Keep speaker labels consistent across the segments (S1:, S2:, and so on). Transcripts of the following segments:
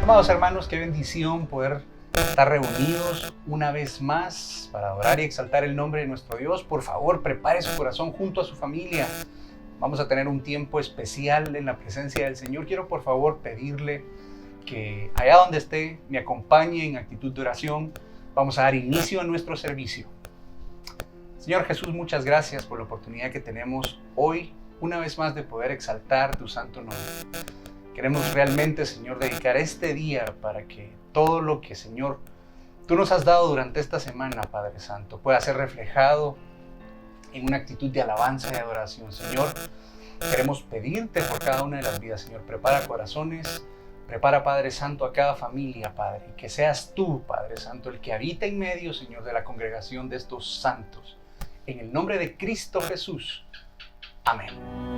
S1: Amados hermanos, qué bendición poder estar reunidos una vez más para adorar y exaltar el nombre de nuestro Dios. Por favor, prepare su corazón junto a su familia. Vamos a tener un tiempo especial en la presencia del Señor. Quiero por favor pedirle que allá donde esté me acompañe en actitud de oración. Vamos a dar inicio a nuestro servicio. Señor Jesús, muchas gracias por la oportunidad que tenemos hoy, una vez más, de poder exaltar tu santo nombre. Queremos realmente, Señor, dedicar este día para que todo lo que, Señor, tú nos has dado durante esta semana, Padre Santo, pueda ser reflejado en una actitud de alabanza y adoración. Señor, queremos pedirte por cada una de las vidas, Señor. Prepara corazones, prepara, Padre Santo, a cada familia, Padre, y que seas tú, Padre Santo, el que habita en medio, Señor, de la congregación de estos santos. En el nombre de Cristo Jesús. Amén.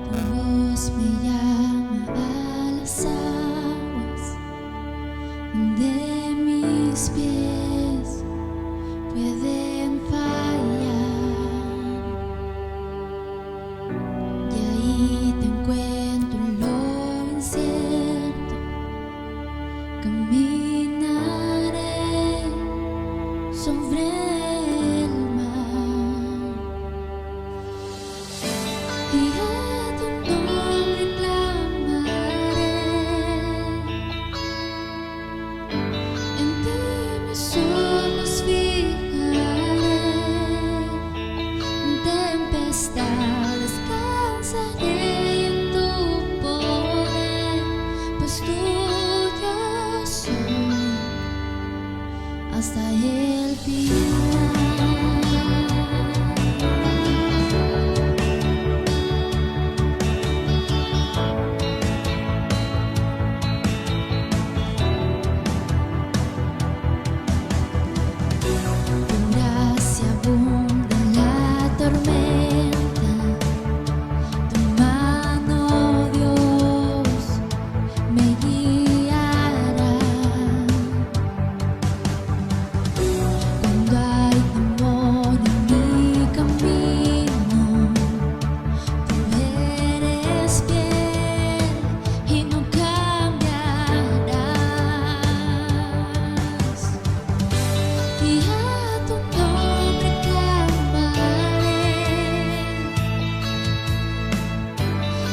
S2: Tu voz me llama a las aguas de mis pies pueden fallar, y ahí te encuentro en lo incierto. Caminaré sobre el mar y a tu nombre clamaré. En ti mis ojos fijaré. En tempestad descansaré en tu poder, pues tuyo soy hasta el final. Tu gracia abunda en la tormenta, tu mano, Dios, me guiará. Cuando hay temor en mi camino, tú eres fiel y no cambiarás. Y a tu nombre clamaré.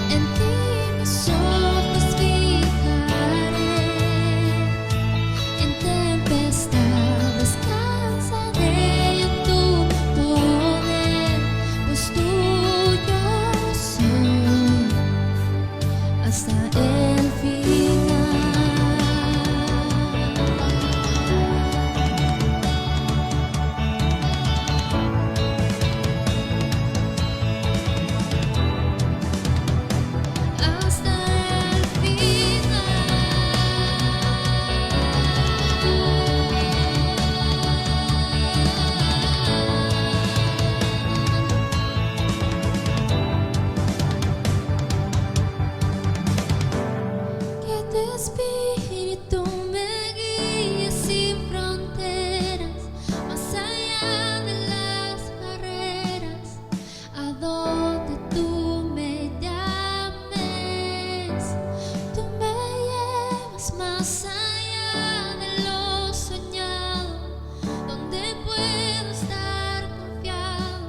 S2: En ti mis ojos fijaré. En tempestad descansaré en tu poder, pues tuyo soy hasta el final. Hasta el final. Que tu espíritu me guíe sin fronteras, más allá de las barreras, a donde tú me llames. Tú me llevas más allá de lo soñado, donde puedo estar confiado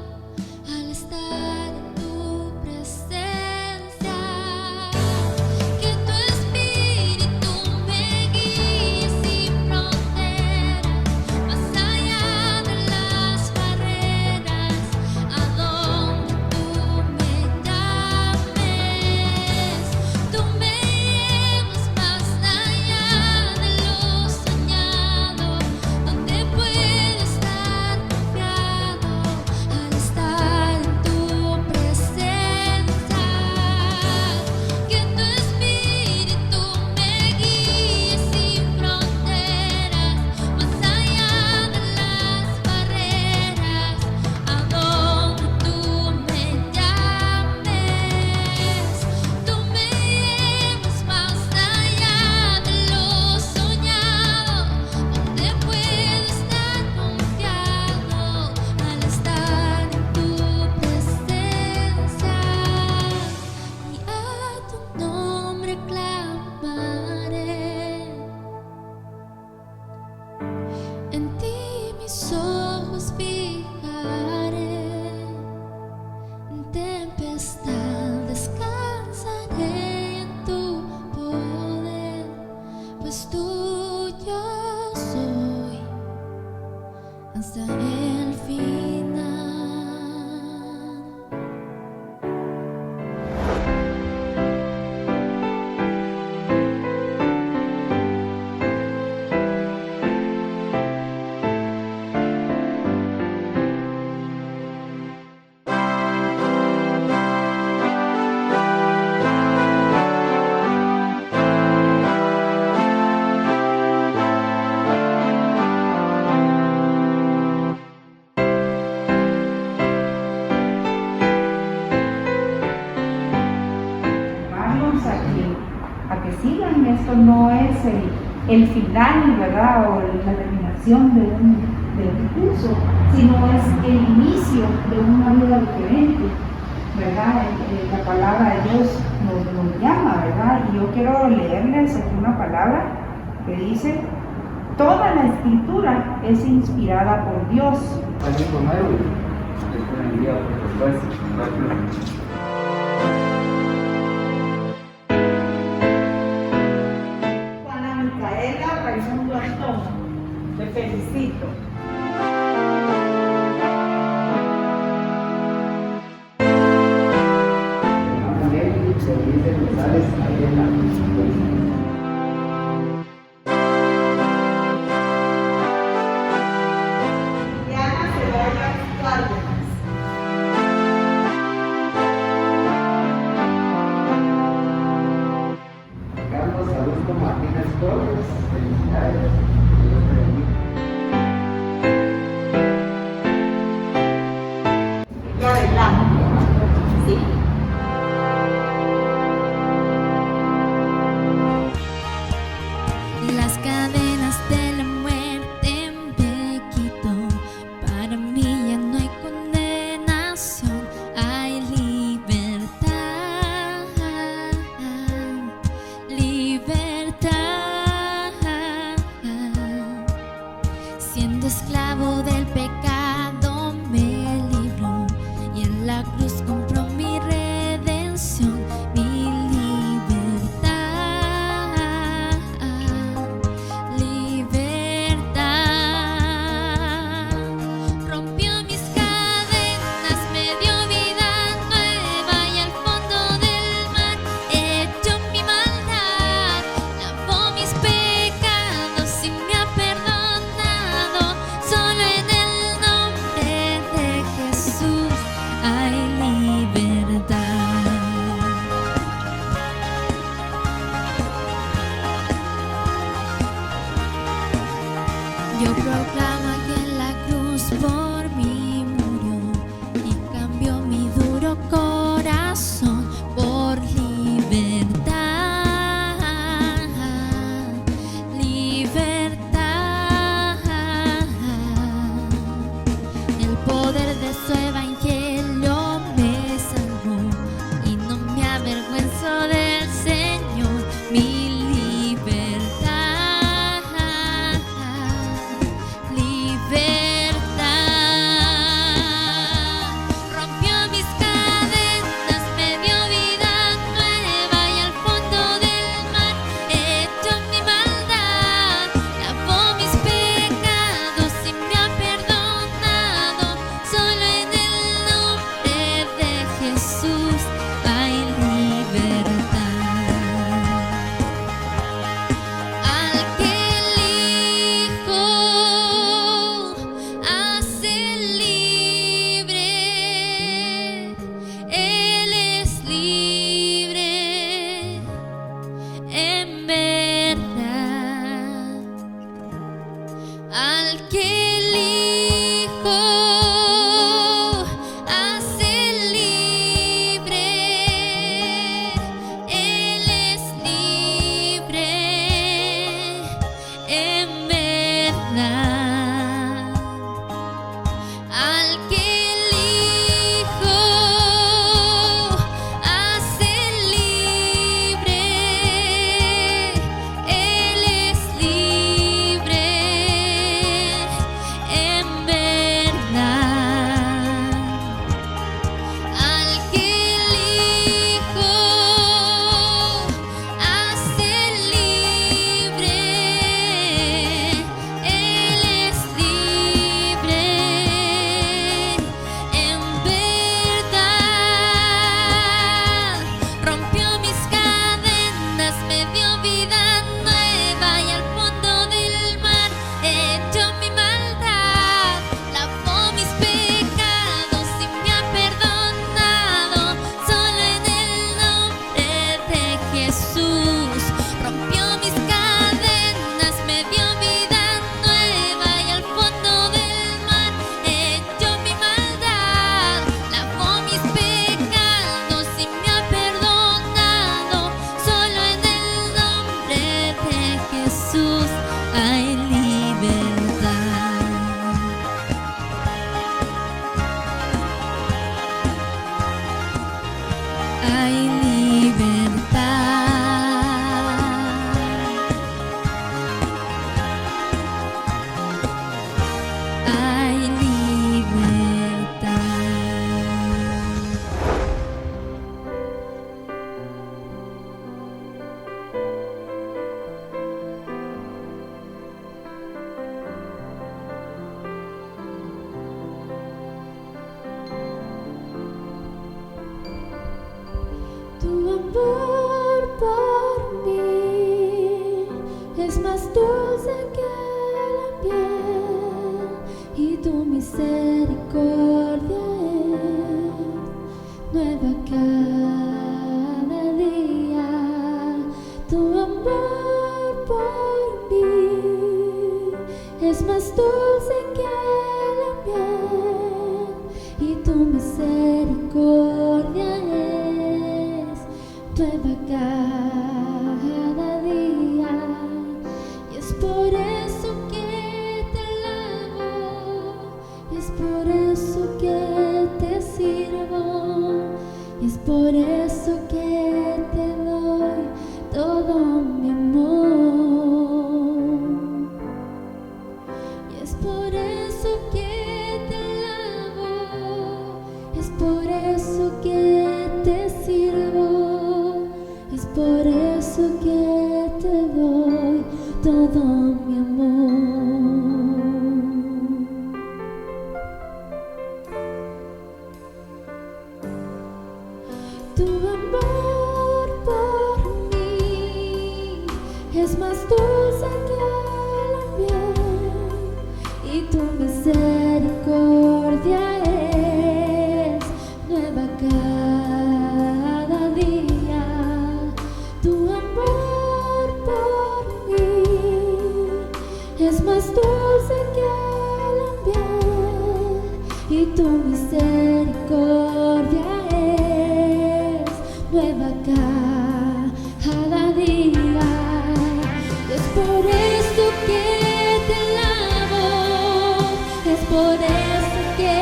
S2: al estar en tu presencia. Que tu espíritu
S3: a que sigan. Esto no es el final, ¿verdad? O la terminación de un curso, sino es el inicio de una vida diferente, ¿verdad? La palabra de Dios nos llama, ¿verdad? Y yo quiero leerles aquí una palabra que dice: toda la escritura es inspirada por Dios. Juana Micaela Raimundo Antón, te felicito.
S2: Las cadenas de la muerte me quitó. Para mí ya no hay condenación, hay libertad, libertad. Siendo esclavo del pecado me libró, y en la cruz compró mi redención, mi libertad, libertad. Rompió mis cadenas, me dio vida nueva, y al fondo del mar echó mi maldad, lavó mis pecados y me ha perdonado. Solo en el nombre de Jesús hay libertad. Yo proclamo que en la cruz por mí murió y cambió mi duro corazón por libertad, libertad. El poder de su evangelio me salvó y no me avergüenzo del Señor, mi libertad, libertad. Rompió mis cadenas, me dio vida nueva, y al fondo del mar echó mi maldad, lavó mis pecados y me ha perdonado. Solo en el nombre de Jesús hay libertad. Al que el Hijo hace libre, Él es libre en verdad. Al que el Hijo hace libre, Él es libre en verdad. Al que el Hijo hace libre, Él es libre en verdad. Al que el Hijo hace libre, Él es libre en verdad. Rompió mis cadenas, me dio vida nueva, y al fondo del mar echó mi maldad, lavó mis pecados y me ha perdonado. Solo en el nombre de Jesús rompió mis cadenas, me dio vida nueva, y al fondo del mar echó mi maldad, lavó mis pecados y me ha perdonado. Solo en el es más dulce que la miel y tu misericordia es nueva cada día. Tu amor por mí es más dulce que la miel y tu misericordia es nueva cada día. Y es por eso que te alabo, y es por eso que te sirvo, y es por eso que te doy todo mi amor. Y es por eso que te alabo, es por eso que te sirvo, es por eso que te doy todo mi amor. Tu amor por mí es más dulce que la miel y tu misericordia es nueva cada día. Tu amor por mí es más dulce que la miel y tu misericordia es nueva cada día. Es por eso que te alabo, es por eso que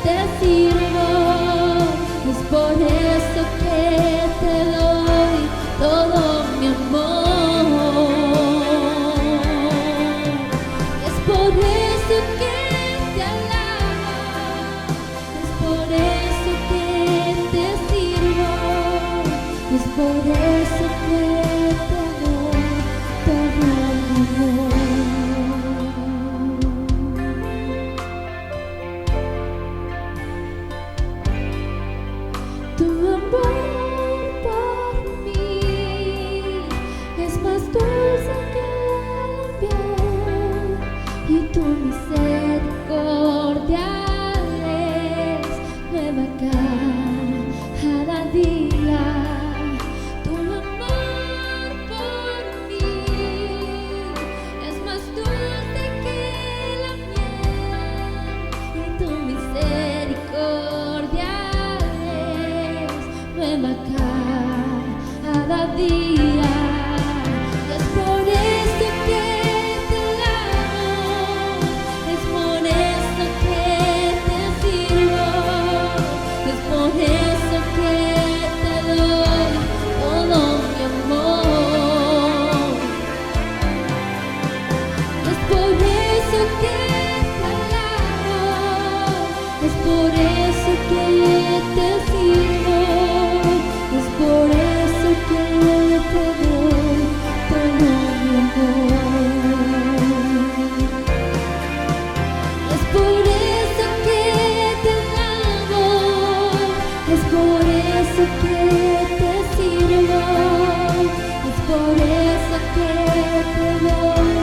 S2: te sirvo, es por eso que te doy todo mi amor. Es por eso que te alabo, es por eso que te sirvo, es por eso que te doy todo mi amor. Tu amor por mí es más dulce que la miel y tu misericordia es nueva cada día. Tu amor por mí es más dulce que la miel y tu misericordia es nueva cada día. Y es por eso que te alabo, es por eso que te sirvo, es por eso que te doy todo mi amor. Es por eso que te alabo, es por eso que te sirvo, es por eso que te doy todo mi amor. Es por eso que te alabo, es por eso que te sirvo, es por eso que te doy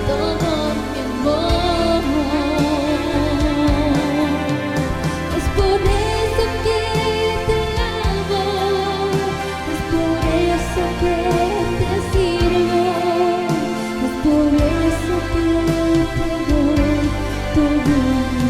S2: todo mi amor. Es por eso que te alabo, es por eso que te sirvo, es por eso que te doy todo mi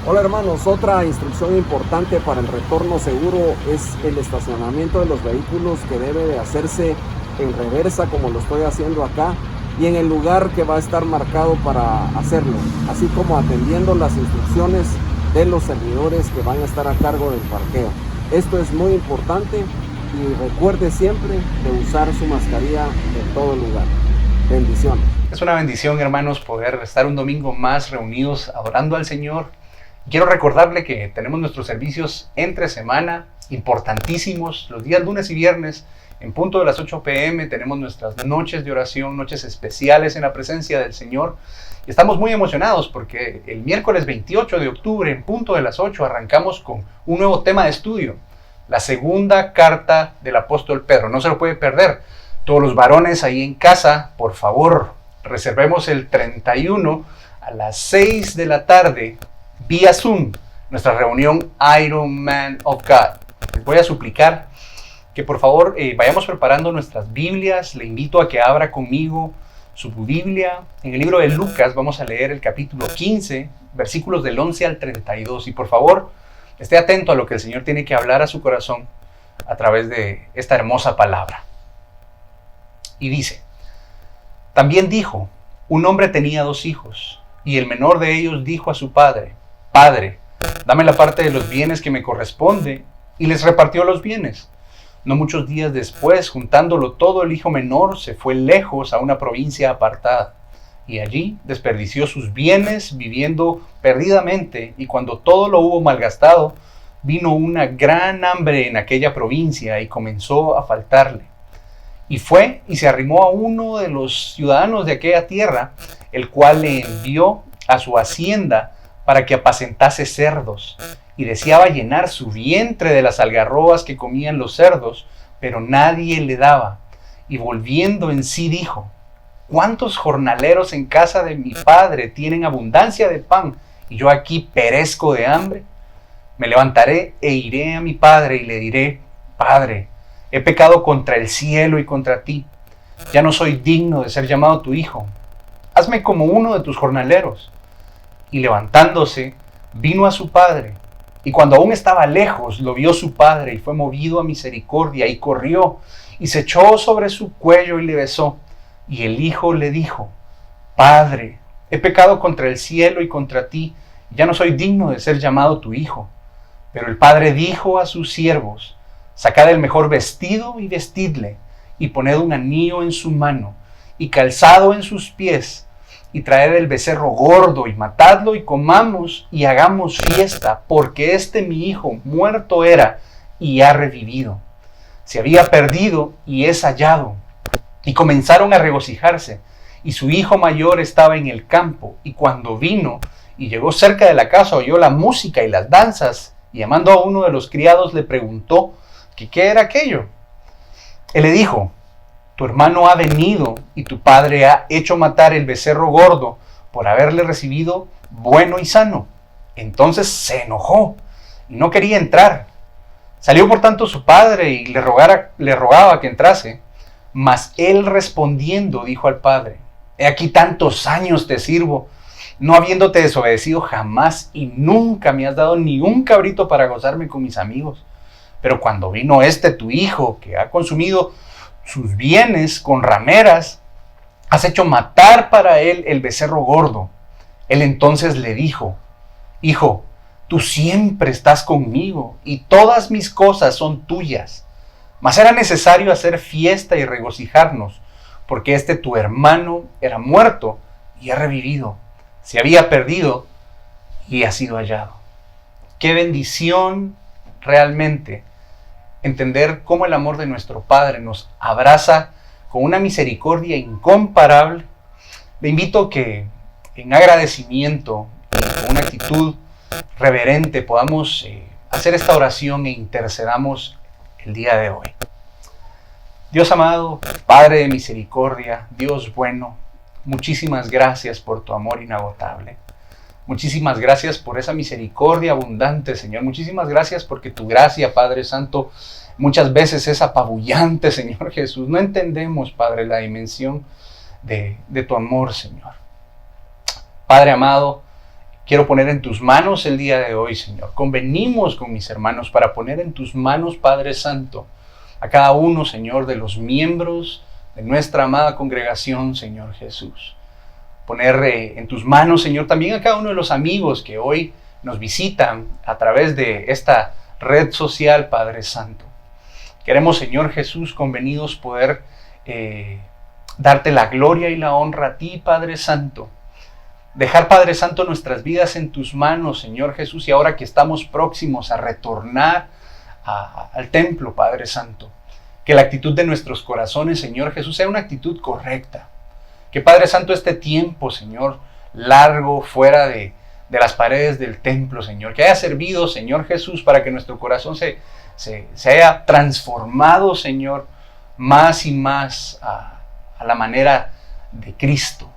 S4: Hola hermanos, otra instrucción importante para el retorno seguro es el estacionamiento de los vehículos, que debe de hacerse en reversa como lo estoy haciendo acá y en el lugar que va a estar marcado para hacerlo, así como atendiendo las instrucciones de los servidores que van a estar a cargo del parqueo. Esto es muy importante y recuerde siempre de usar su mascarilla en todo lugar. Bendiciones.
S1: Es una bendición, hermanos, poder estar un domingo más reunidos adorando al Señor. Quiero recordarle que tenemos nuestros servicios entre semana, importantísimos, los días lunes y viernes, En punto de las 8 p.m. tenemos nuestras noches de oración, noches especiales en la presencia del Señor. Y estamos muy emocionados porque el miércoles 28 de octubre, en punto de las 8, arrancamos con un nuevo tema de estudio. La segunda carta del apóstol Pedro. No se lo puede perder. Todos los varones ahí en casa, por favor, reservemos el 31 a las 6 de la tarde vía Zoom, nuestra reunión Iron Man of God. Les voy a suplicar que por favor vayamos preparando nuestras Biblias. Le invito a que abra conmigo su Biblia. En el libro de Lucas vamos a leer el capítulo 15, versículos del 11 al 32. Y por favor, esté atento a lo que el Señor tiene que hablar a su corazón a través de esta hermosa palabra. Y dice: también dijo, un hombre tenía 2 hijos, y el menor de ellos dijo a su padre: Padre, dame la parte de los bienes que me corresponde, y les repartió los bienes. No muchos días después, juntándolo todo, el hijo menor se fue lejos a una provincia apartada, y allí desperdició sus bienes viviendo perdidamente, y cuando todo lo hubo malgastado, vino una gran hambre en aquella provincia y comenzó a faltarle. Y fue y se arrimó a uno de los ciudadanos de aquella tierra, el cual le envió a su hacienda para que apacentase cerdos, y deseaba llenar su vientre de las algarrobas que comían los cerdos, pero nadie le daba. Y volviendo en sí dijo: ¿cuántos jornaleros en casa de mi padre tienen abundancia de pan, y yo aquí perezco de hambre? Me levantaré e iré a mi padre y le diré: Padre, he pecado contra el cielo y contra ti. Ya no soy digno de ser llamado tu hijo. Hazme como uno de tus jornaleros. Y levantándose, vino a su padre. Y cuando aún estaba lejos, lo vio su padre y fue movido a misericordia y corrió y se echó sobre su cuello y le besó. Y el hijo le dijo: Padre, he pecado contra el cielo y contra ti. Ya no soy digno de ser llamado tu hijo. Pero el padre dijo a sus siervos: Sacad el mejor vestido y vestidle, y poned un anillo en su mano, y calzado en sus pies, y traed el becerro gordo, y matadlo, y comamos, y hagamos fiesta, porque este mi hijo muerto era, y ha revivido. Se había perdido, y es hallado. Y comenzaron a regocijarse, y su hijo mayor estaba en el campo, y cuando vino, y llegó cerca de la casa, oyó la música y las danzas, y llamando a uno de los criados le preguntó ¿qué era aquello? Él le dijo: tu hermano ha venido y tu padre ha hecho matar el becerro gordo por haberle recibido bueno y sano. Entonces se enojó y no quería entrar. Salió por tanto su padre y le rogaba que entrase. Mas él respondiendo dijo al padre: he aquí tantos años te sirvo, no habiéndote desobedecido jamás, y nunca me has dado ni un cabrito para gozarme con mis amigos. Pero cuando vino tu hijo, que ha consumido sus bienes con rameras, has hecho matar para él el becerro gordo. Él entonces le dijo: Hijo, tú siempre estás conmigo, y todas mis cosas son tuyas. Mas era necesario hacer fiesta y regocijarnos, porque tu hermano era muerto y ha revivido. Se había perdido y ha sido hallado. ¡Qué bendición realmente! Entender cómo el amor de nuestro Padre nos abraza con una misericordia incomparable. Le invito a que en agradecimiento y con una actitud reverente podamos hacer esta oración e intercedamos el día de hoy. Dios amado, Padre de misericordia, Dios bueno, muchísimas gracias por tu amor inagotable. Muchísimas gracias por esa misericordia abundante, Señor. Muchísimas gracias porque tu gracia, Padre Santo, muchas veces es apabullante, Señor Jesús. No entendemos, Padre, la dimensión de tu amor, Señor. Padre amado, quiero poner en tus manos el día de hoy, Señor. Convenimos con mis hermanos para poner en tus manos, Padre Santo, a cada uno, Señor, de los miembros de nuestra amada congregación, Señor Jesús. Poner en tus manos, Señor, también a cada uno de los amigos que hoy nos visitan a través de esta red social, Padre Santo. Queremos, Señor Jesús, convenidos poder darte la gloria y la honra a ti, Padre Santo. Dejar, Padre Santo, nuestras vidas en tus manos, Señor Jesús, y ahora que estamos próximos a retornar al templo, Padre Santo, que la actitud de nuestros corazones, Señor Jesús, sea una actitud correcta. Que Padre Santo, este tiempo, Señor, largo fuera de las paredes del templo, Señor, que haya servido, Señor Jesús, para que nuestro corazón se haya transformado, Señor, más y más a la manera de Cristo.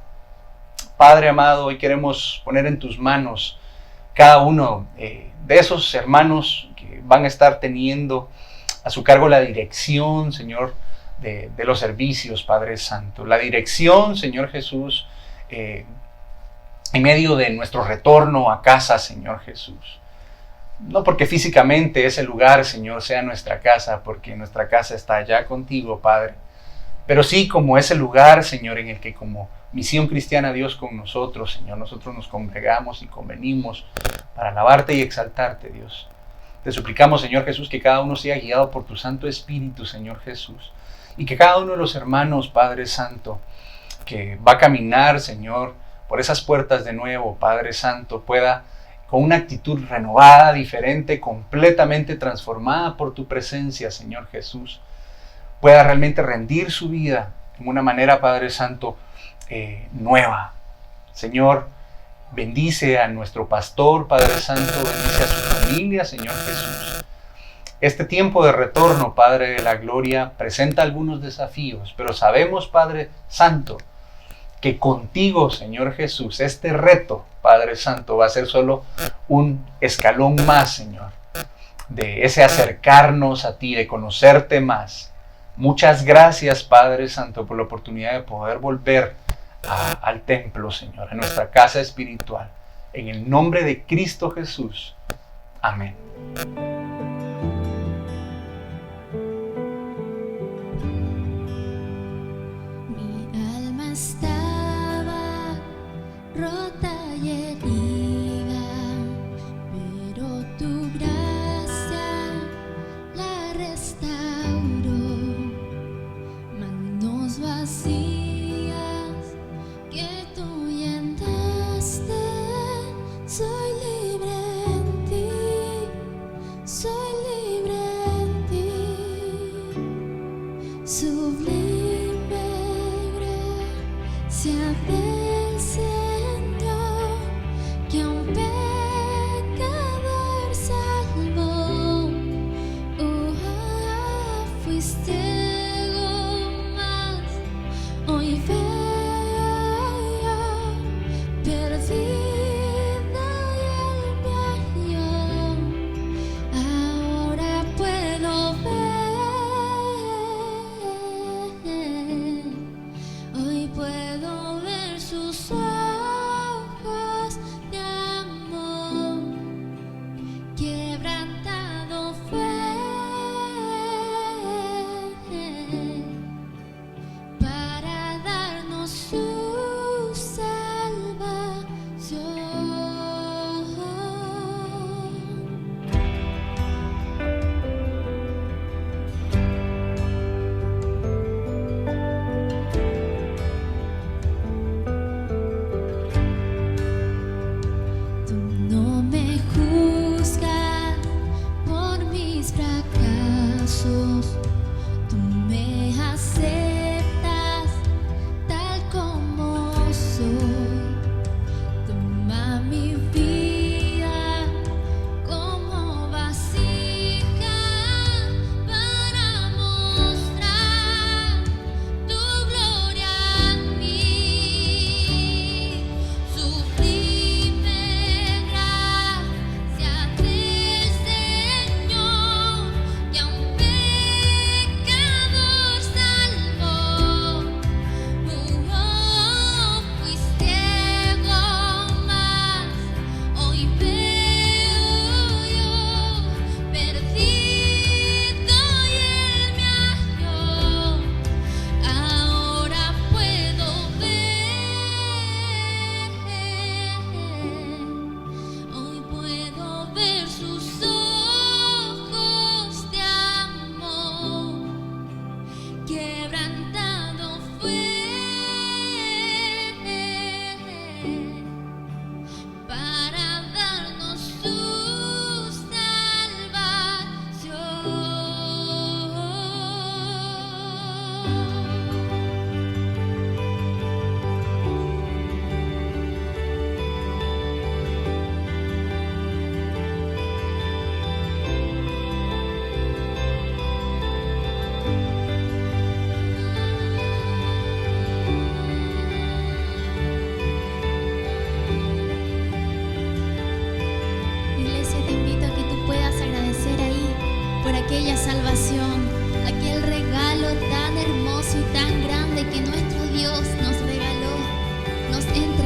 S1: Padre amado, hoy queremos poner en tus manos cada uno de esos hermanos que van a estar teniendo a su cargo la dirección, Señor, de los servicios, Padre Santo. La dirección, Señor Jesús, en medio de nuestro retorno a casa, Señor Jesús. No porque físicamente ese lugar, Señor, sea nuestra casa, porque nuestra casa está allá contigo, Padre. Pero sí como ese lugar, Señor, en el que como Misión Cristiana Dios con nosotros, Señor, nosotros nos congregamos y convenimos para alabarte y exaltarte, Dios. Te suplicamos, Señor Jesús, que cada uno sea guiado por tu Santo Espíritu, Señor Jesús. Y que cada uno de los hermanos, Padre Santo, que va a caminar, Señor, por esas puertas de nuevo, Padre Santo, pueda, con una actitud renovada, diferente, completamente transformada por tu presencia, Señor Jesús, pueda realmente rendir su vida de una manera, Padre Santo, nueva. Señor, bendice a nuestro pastor, Padre Santo, bendice a su familia, Señor Jesús. Este tiempo de retorno, Padre de la Gloria, presenta algunos desafíos, pero sabemos, Padre Santo, que contigo, Señor Jesús, este reto, Padre Santo, va a ser solo un escalón más, Señor, de ese acercarnos a ti, de conocerte más. Muchas gracias, Padre Santo, por la oportunidad de poder volver al templo, Señor, a nuestra casa espiritual. En el nombre de Cristo Jesús. Amén.
S2: Mi alma estaba rota y herida, pero tu gracia la restauró. Manos vacías que tú llenaste, soy libre en ti, soy libre en ti. Sublime gracia del Señor aquella salvación, aquel regalo tan hermoso y tan grande que nuestro Dios nos regaló, nos entregó.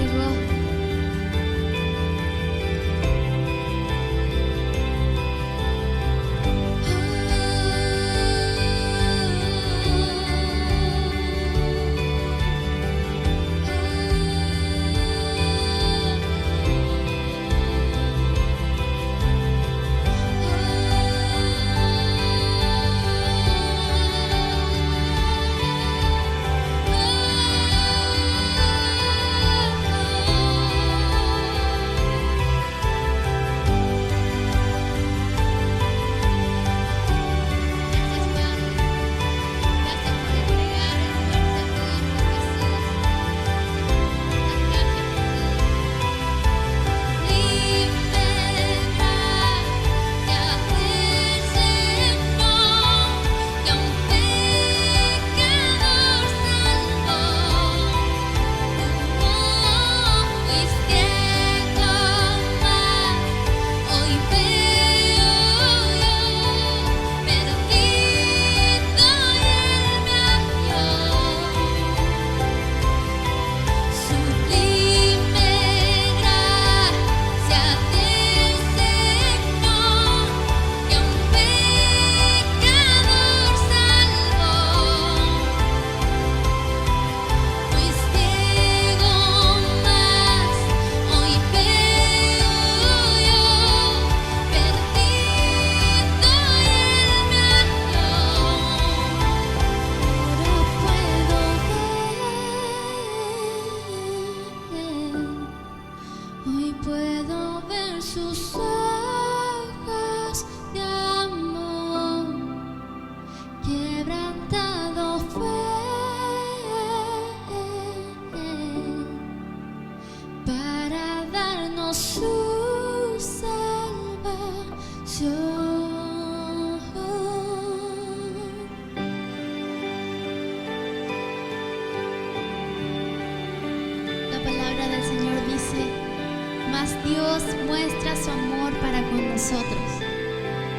S2: Dios muestra su amor para con nosotros,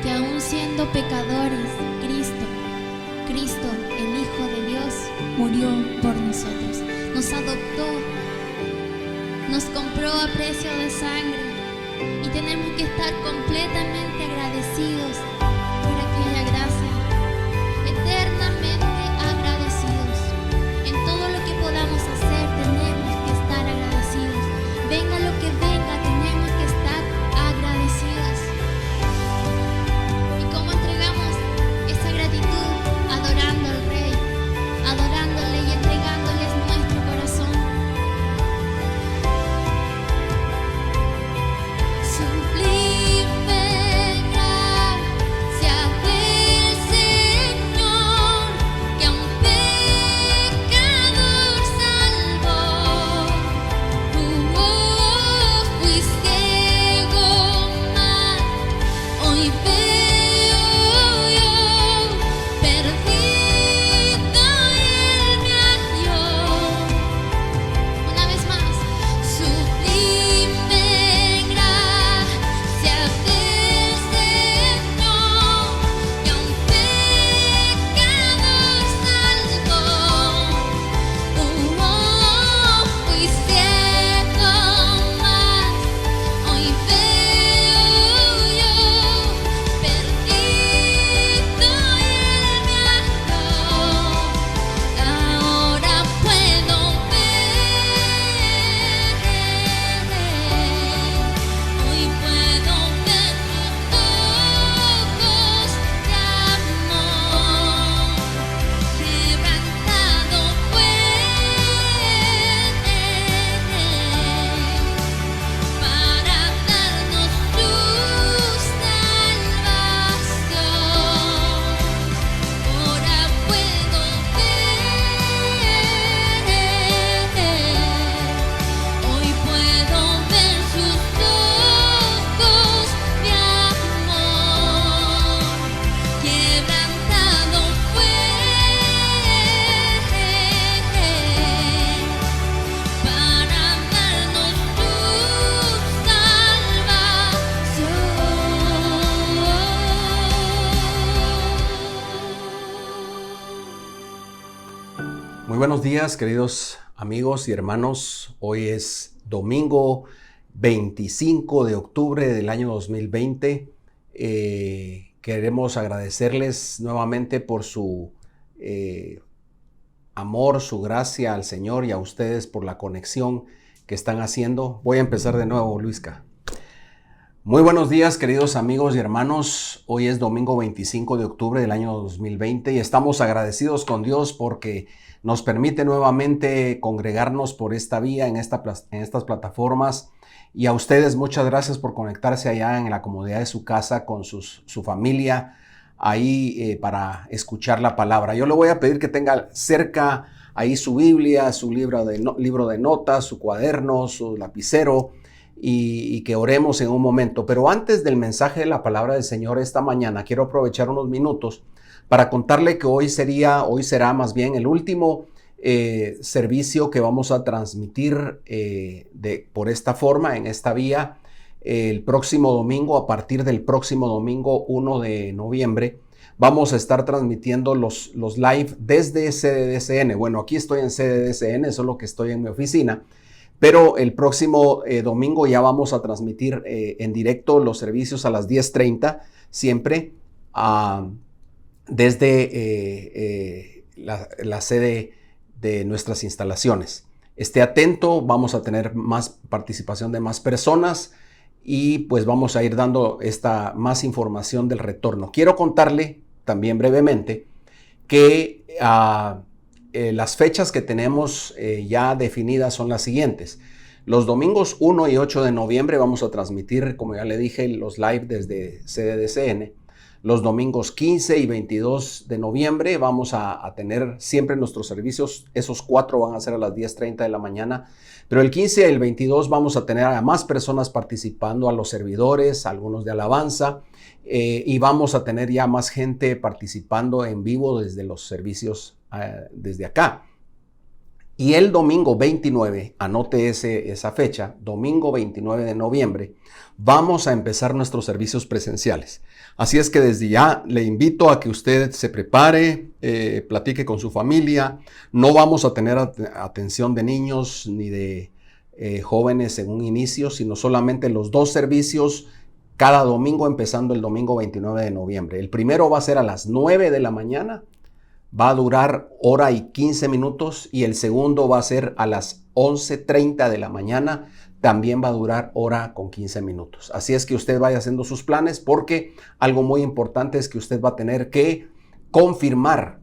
S2: que aún siendo pecadores, Cristo, el Hijo de Dios, murió por nosotros, nos adoptó, nos compró a precio de sangre y tenemos que estar completamente agradecidos por aquella gracia, eternamente agradecidos. En todo lo que podamos hacer tenemos que estar agradecidos. Venga lo que venga, tenemos que estar agradecidos. ¿Y cómo entregamos esa gratitud? Adorando al Rey, adorándole y entregándoles nuestro corazón. Sublime gracia
S5: Muy buenos días, queridos amigos y hermanos. Hoy es domingo 25 de octubre del año 2020. Queremos agradecerles nuevamente por su amor, su gracia al Señor y a ustedes por la conexión que están haciendo. Voy a empezar de nuevo, Luisca. Muy buenos días, queridos amigos y hermanos. Hoy es domingo 25 de octubre del año 2020 y estamos agradecidos con Dios porque nos permite nuevamente congregarnos por esta vía, en estas plataformas. Y a ustedes muchas gracias por conectarse allá en la comodidad de su casa con su familia ahí para escuchar la palabra. Yo le voy a pedir que tenga cerca ahí su Biblia, su libro de notas, su cuaderno, su lapicero y que oremos en un momento. Pero antes del mensaje de la palabra del Señor esta mañana, quiero aprovechar unos minutos para contarle que hoy será más bien el último servicio que vamos a transmitir por esta forma, en esta vía, el próximo domingo. A partir del próximo domingo 1 de noviembre, vamos a estar transmitiendo los live desde CDDCN. Bueno, aquí estoy en CDDCN, solo que estoy en mi oficina. Pero el próximo domingo ya vamos a transmitir en directo los servicios a las 10:30, siempre desde la sede de nuestras instalaciones. Esté atento, vamos a tener más participación de más personas y pues vamos a ir dando más información del retorno. Quiero contarle también brevemente que las fechas que tenemos ya definidas son las siguientes. Los domingos 1 y 8 de noviembre vamos a transmitir, como ya le dije, los live desde CDDCN. Los domingos 15 y 22 de noviembre vamos a tener siempre nuestros servicios. Esos 4 van a ser a las 10:30 de la mañana. Pero el 15 y el 22 vamos a tener a más personas participando, a los servidores, algunos de alabanza. Y vamos a tener ya más gente participando en vivo desde los servicios desde acá. Y el domingo 29, anote esa fecha, domingo 29 de noviembre, vamos a empezar nuestros servicios presenciales. Así es que desde ya le invito a que usted se prepare, platique con su familia. No vamos a tener atención de niños ni de jóvenes en un inicio, sino solamente los 2 servicios cada domingo, empezando el domingo 29 de noviembre. El primero va a ser a las 9 de la mañana. Va a durar 1:15 minutos y el segundo va a ser a las 11:30 de la mañana. También va a durar 1:15 minutos. Así es que usted vaya haciendo sus planes porque algo muy importante es que usted va a tener que confirmar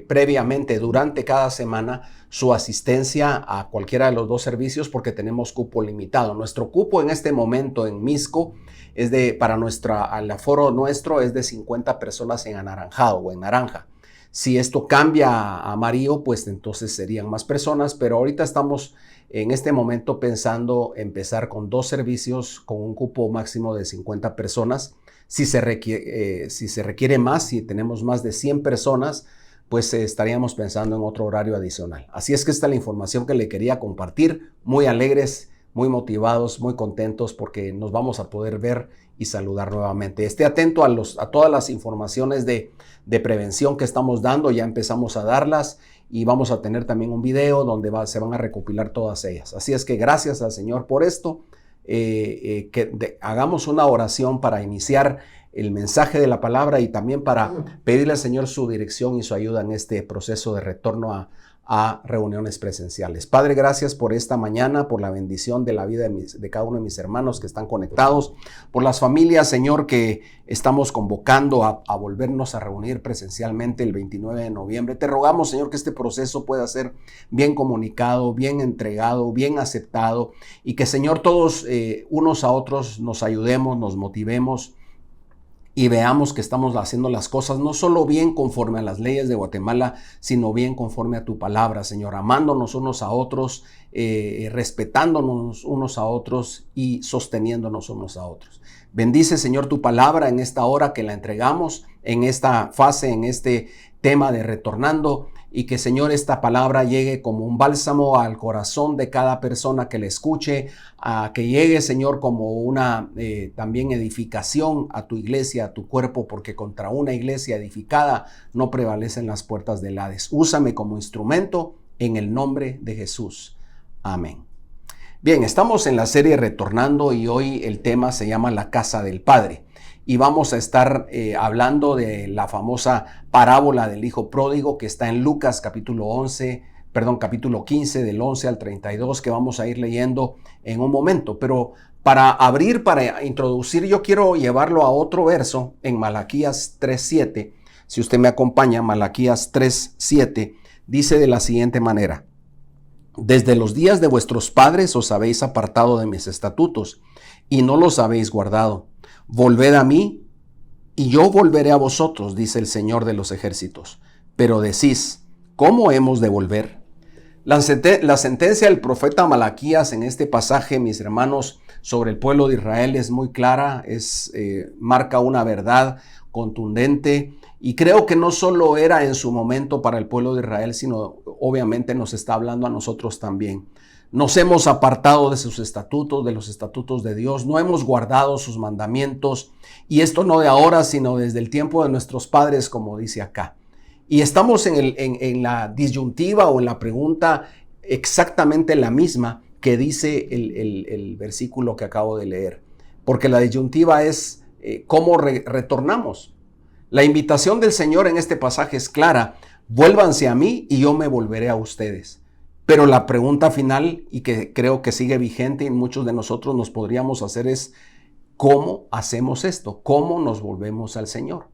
S5: previamente durante cada semana su asistencia a cualquiera de los 2 servicios porque tenemos cupo limitado. Nuestro cupo en este momento en Misco es al aforo nuestro es de 50 personas en anaranjado o en naranja. Si esto cambia a amarillo, pues entonces serían más personas, pero ahorita estamos en este momento pensando empezar con 2 servicios con un cupo máximo de 50 personas. Si se requiere más, si tenemos más de 100 personas, pues estaríamos pensando en otro horario adicional. Así es que esta es la información que le quería compartir. Muy alegres, muy motivados, muy contentos porque nos vamos a poder ver y saludar nuevamente. Esté atento a todas las informaciones de prevención que estamos dando. Ya empezamos a darlas y vamos a tener también un video donde se van a recopilar todas ellas. Así es que gracias al Señor por esto. Hagamos una oración para iniciar el mensaje de la palabra y también para pedirle al Señor su dirección y su ayuda en este proceso de retorno a reuniones presenciales. Padre, gracias por esta mañana, por la bendición de la vida de cada uno de mis hermanos que están conectados, por las familias, Señor, que estamos convocando a volvernos a reunir presencialmente el 29 de noviembre. Te rogamos, Señor, que este proceso pueda ser bien comunicado, bien entregado, bien aceptado y que, Señor, todos unos a otros nos ayudemos, nos motivemos y veamos que estamos haciendo las cosas no solo bien conforme a las leyes de Guatemala, sino bien conforme a tu palabra, Señor, amándonos unos a otros, respetándonos unos a otros y sosteniéndonos unos a otros. Bendice, Señor, tu palabra en esta hora que la entregamos, en esta fase, en este tema de retornando, y que, Señor, esta palabra llegue como un bálsamo al corazón de cada persona que la escuche, a que llegue, Señor, como una también edificación a tu iglesia, a tu cuerpo, porque contra una iglesia edificada no prevalecen las puertas del Hades. Úsame como instrumento en el nombre de Jesús. Amén. Bien, estamos en la serie Retornando y hoy el tema se llama La casa del Padre. Y vamos a estar hablando de la famosa parábola del hijo pródigo que está en Lucas capítulo 15 del 11 al 32, que vamos a ir leyendo en un momento. Pero para introducir, yo quiero llevarlo a otro verso en Malaquías 3:7. Si usted me acompaña, Malaquías 3:7 dice de la siguiente manera: desde los días de vuestros padres os habéis apartado de mis estatutos y no los habéis guardado. Volved a mí y yo volveré a vosotros, dice el Señor de los ejércitos. Pero decís, ¿cómo hemos de volver? La sentencia del profeta Malaquías en este pasaje, mis hermanos, sobre el pueblo de Israel es muy clara, marca una verdad contundente, y creo que no solo era en su momento para el pueblo de Israel, sino obviamente nos está hablando a nosotros también. Nos hemos apartado de sus estatutos, de los estatutos de Dios, no hemos guardado sus mandamientos, y esto no de ahora, sino desde el tiempo de nuestros padres, como dice acá. Y estamos en la disyuntiva o en la pregunta exactamente la misma que dice el versículo que acabo de leer, porque la disyuntiva es ¿cómo retornamos? La invitación del Señor en este pasaje es clara: vuélvanse a mí y yo me volveré a ustedes. Pero la pregunta final, y que creo que sigue vigente y muchos de nosotros nos podríamos hacer, es ¿cómo hacemos esto? ¿Cómo nos volvemos al Señor?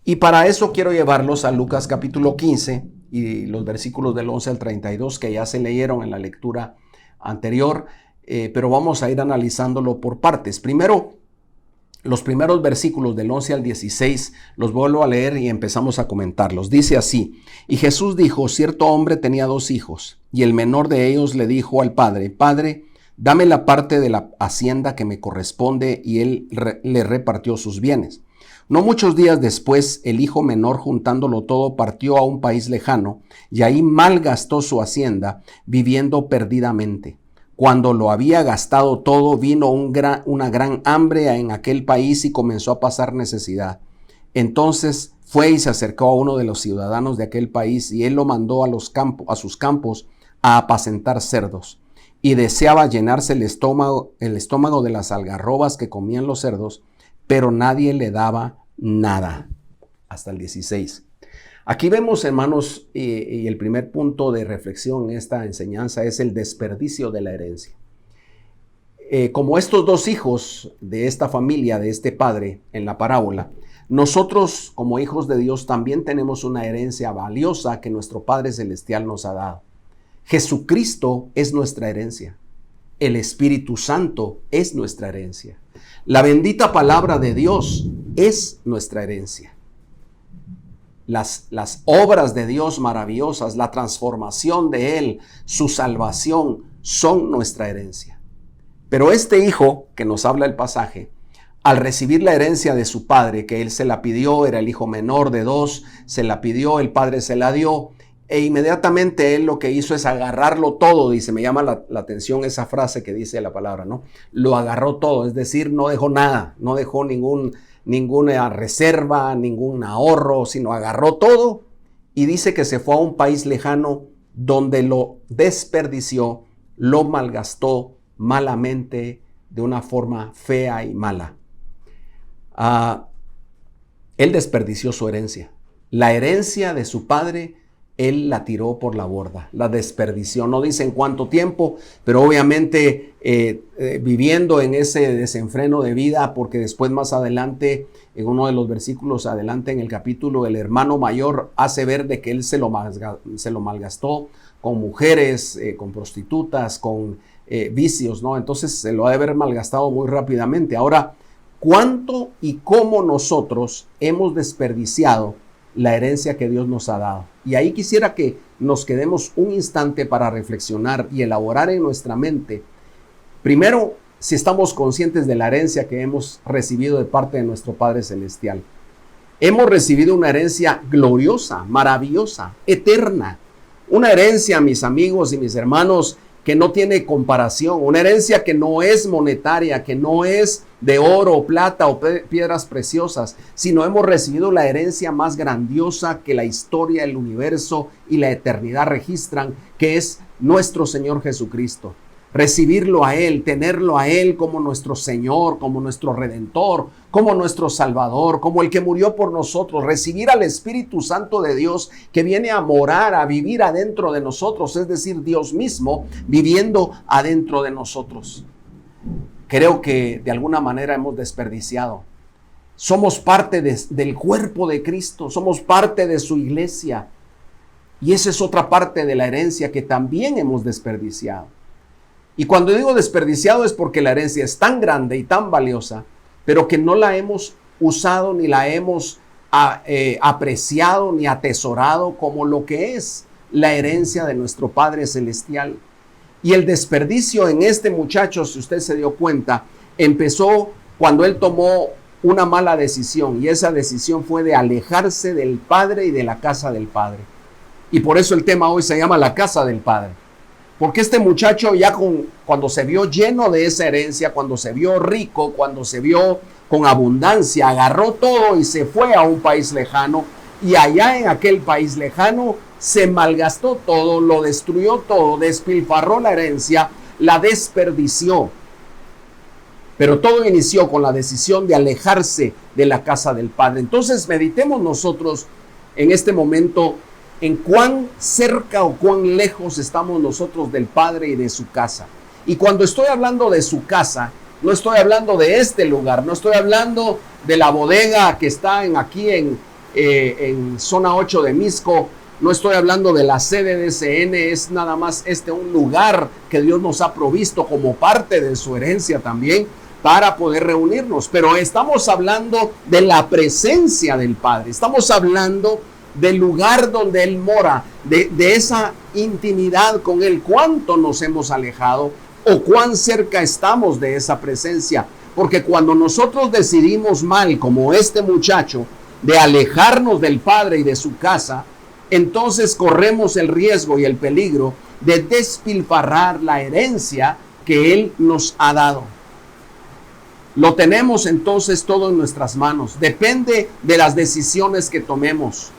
S5: Y para eso quiero llevarlos a Lucas capítulo 15 y los versículos del 11 al 32 que ya se leyeron en la lectura anterior, pero vamos a ir analizándolo por partes. Primero, los primeros versículos del 11 al 16 los vuelvo a leer y empezamos a comentarlos. Dice así: y Jesús dijo, cierto hombre tenía 2 hijos, y el menor de ellos le dijo al padre, Padre, dame la parte de la hacienda que me corresponde, y él le repartió sus bienes. No muchos días después, el hijo menor, juntándolo todo, partió a un país lejano, y ahí malgastó su hacienda, viviendo perdidamente. Cuando lo había gastado todo, vino una gran hambre en aquel país y comenzó a pasar necesidad. Entonces fue y se acercó a uno de los ciudadanos de aquel país, y él lo mandó a sus campos a apacentar cerdos. Y deseaba llenarse el estómago de las algarrobas que comían los cerdos, pero nadie le daba nada. Hasta el 16. Aquí vemos, hermanos, y el primer punto de reflexión en esta enseñanza es el desperdicio de la herencia. Como estos 2 hijos de esta familia, de este padre en la parábola, nosotros como hijos de Dios también tenemos una herencia valiosa que nuestro Padre Celestial nos ha dado. Jesucristo es nuestra herencia. El Espíritu Santo es nuestra herencia. La bendita palabra de Dios es nuestra herencia. Las obras de Dios maravillosas, la transformación de Él, su salvación, son nuestra herencia. Pero este hijo que nos habla el pasaje, al recibir la herencia de su padre, que él se la pidió, era el hijo menor de 2, se la pidió, el padre se la dio, e inmediatamente él lo que hizo es agarrarlo todo. Dice, me llama la atención esa frase que dice la palabra, ¿no? Lo agarró todo, es decir, no dejó nada, no dejó ninguna reserva, ningún ahorro, sino agarró todo, y dice que se fue a un país lejano donde lo desperdició, lo malgastó malamente, de una forma fea y mala. Él desperdició su herencia. La herencia de su padre, él la tiró por la borda, la desperdició. No dice en cuánto tiempo, pero obviamente viviendo en ese desenfreno de vida, porque después más adelante, en uno de los versículos adelante en el capítulo, el hermano mayor hace ver de que él se lo malgastó con mujeres, con prostitutas, con vicios, ¿no? Entonces se lo ha de haber malgastado muy rápidamente. Ahora, ¿cuánto y cómo nosotros hemos desperdiciado la herencia que Dios nos ha dado? Y ahí quisiera que nos quedemos un instante para reflexionar y elaborar en nuestra mente, primero, si estamos conscientes de la herencia que hemos recibido de parte de nuestro Padre Celestial. Hemos recibido una herencia gloriosa, maravillosa, eterna. Una herencia, mis amigos y mis hermanos, que no tiene comparación, una herencia que no es monetaria, que no es de oro, plata o piedras preciosas, sino hemos recibido la herencia más grandiosa que la historia, el universo y la eternidad registran, que es nuestro Señor Jesucristo. Recibirlo a Él, tenerlo a Él como nuestro Señor, como nuestro Redentor, como nuestro Salvador, como el que murió por nosotros. Recibir al Espíritu Santo de Dios que viene a morar, a vivir adentro de nosotros, es decir, Dios mismo viviendo adentro de nosotros. Creo que de alguna manera hemos desperdiciado. Somos parte del cuerpo de Cristo, somos parte de su iglesia. Y esa es otra parte de la herencia que también hemos desperdiciado. Y cuando digo desperdiciado es porque la herencia es tan grande y tan valiosa, pero que no la hemos usado ni la hemos apreciado ni atesorado como lo que es la herencia de nuestro Padre Celestial. Y el desperdicio en este muchacho, si usted se dio cuenta, empezó cuando él tomó una mala decisión, y esa decisión fue de alejarse del Padre y de la casa del Padre. Y por eso el tema hoy se llama la casa del Padre. Porque este muchacho ya cuando se vio lleno de esa herencia, cuando se vio rico, cuando se vio con abundancia, agarró todo y se fue a un país lejano. Y allá en aquel país lejano se malgastó todo, lo destruyó todo, despilfarró la herencia, la desperdició. Pero todo inició con la decisión de alejarse de la casa del Padre. Entonces meditemos nosotros en este momento en cuán cerca o cuán lejos estamos nosotros del Padre y de su casa. Y cuando estoy hablando de su casa, no estoy hablando de este lugar, no estoy hablando de la bodega que está aquí en zona 8 de Mixco, no estoy hablando de la sede de CN, es nada más un lugar que Dios nos ha provisto como parte de su herencia también para poder reunirnos. Pero estamos hablando de la presencia del Padre, estamos hablando del lugar donde Él mora, de esa intimidad con Él. ¿Cuánto nos hemos alejado o cuán cerca estamos de esa presencia? Porque cuando nosotros decidimos mal, como este muchacho, de alejarnos del Padre y de su casa, entonces corremos el riesgo y el peligro de despilfarrar la herencia que Él nos ha dado. Lo tenemos entonces todo en nuestras manos. Depende de las decisiones que tomemos.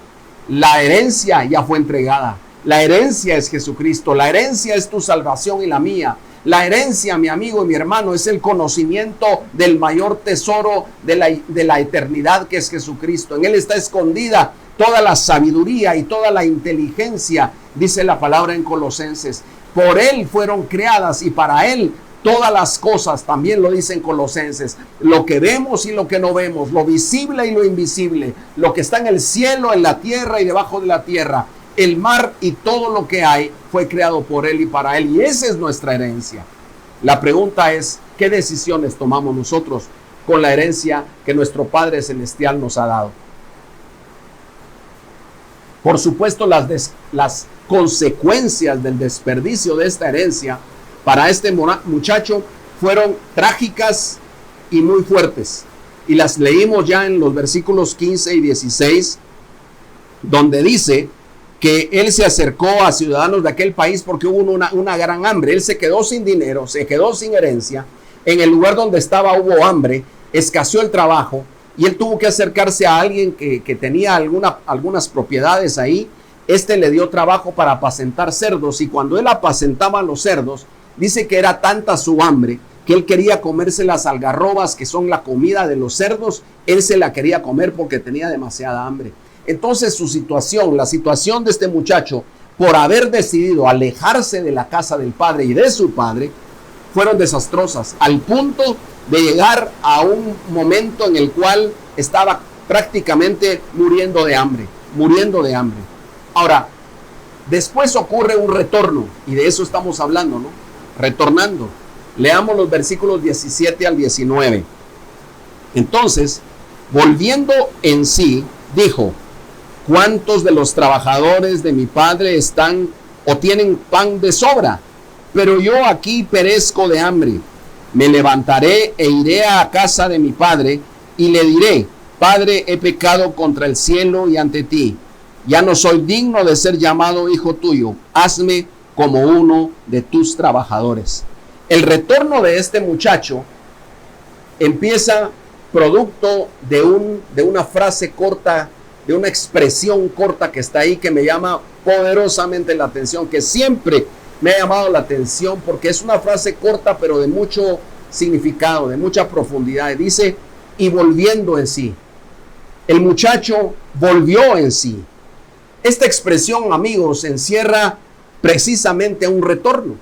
S5: La herencia ya fue entregada. La herencia es Jesucristo. La herencia es tu salvación y la mía. La herencia, mi amigo y mi hermano, es el conocimiento del mayor tesoro de la eternidad, que es Jesucristo. En Él está escondida toda la sabiduría y toda la inteligencia, dice la palabra en Colosenses. Por Él fueron creadas y para Él todas las cosas, también lo dicen Colosenses, lo que vemos y lo que no vemos, lo visible y lo invisible, lo que está en el cielo, en la tierra y debajo de la tierra, el mar y todo lo que hay, fue creado por Él y para Él, y esa es nuestra herencia. La pregunta es, ¿qué decisiones tomamos nosotros con la herencia que nuestro Padre Celestial nos ha dado? Por supuesto, las consecuencias del desperdicio de esta herencia para este muchacho fueron trágicas y muy fuertes. Y las leímos ya en los versículos 15 y 16, donde dice que él se acercó a ciudadanos de aquel país porque hubo una gran hambre. Él se quedó sin dinero, se quedó sin herencia. En el lugar donde estaba hubo hambre, escaseó el trabajo y él tuvo que acercarse a alguien que tenía algunas propiedades ahí. Este le dio trabajo para apacentar cerdos, y cuando él apacentaba los cerdos, dice que era tanta su hambre que él quería comerse las algarrobas, que son la comida de los cerdos. Él se la quería comer porque tenía demasiada hambre. Entonces su situación, la situación de este muchacho, por haber decidido alejarse de la casa del Padre y de su Padre, fueron desastrosas, al punto de llegar a un momento en el cual estaba prácticamente muriendo de hambre. Ahora, después ocurre un retorno, y de eso estamos hablando, ¿no? Retornando. Leamos los versículos 17 al 19. Entonces, volviendo en sí, dijo: ¿cuántos de los trabajadores de mi padre están o tienen pan de sobra? Pero yo aquí perezco de hambre. Me levantaré e iré a casa de mi padre y le diré: Padre, he pecado contra el cielo y ante ti. Ya no soy digno de ser llamado hijo tuyo. Hazme como uno de tus trabajadores. El retorno de este muchacho empieza producto de una frase corta, de una expresión corta que está ahí, que me llama poderosamente la atención, que siempre me ha llamado la atención porque es una frase corta pero de mucho significado, de mucha profundidad. Dice, y volviendo en sí. El muchacho volvió en sí. Esta expresión, amigos, encierra precisamente un retorno.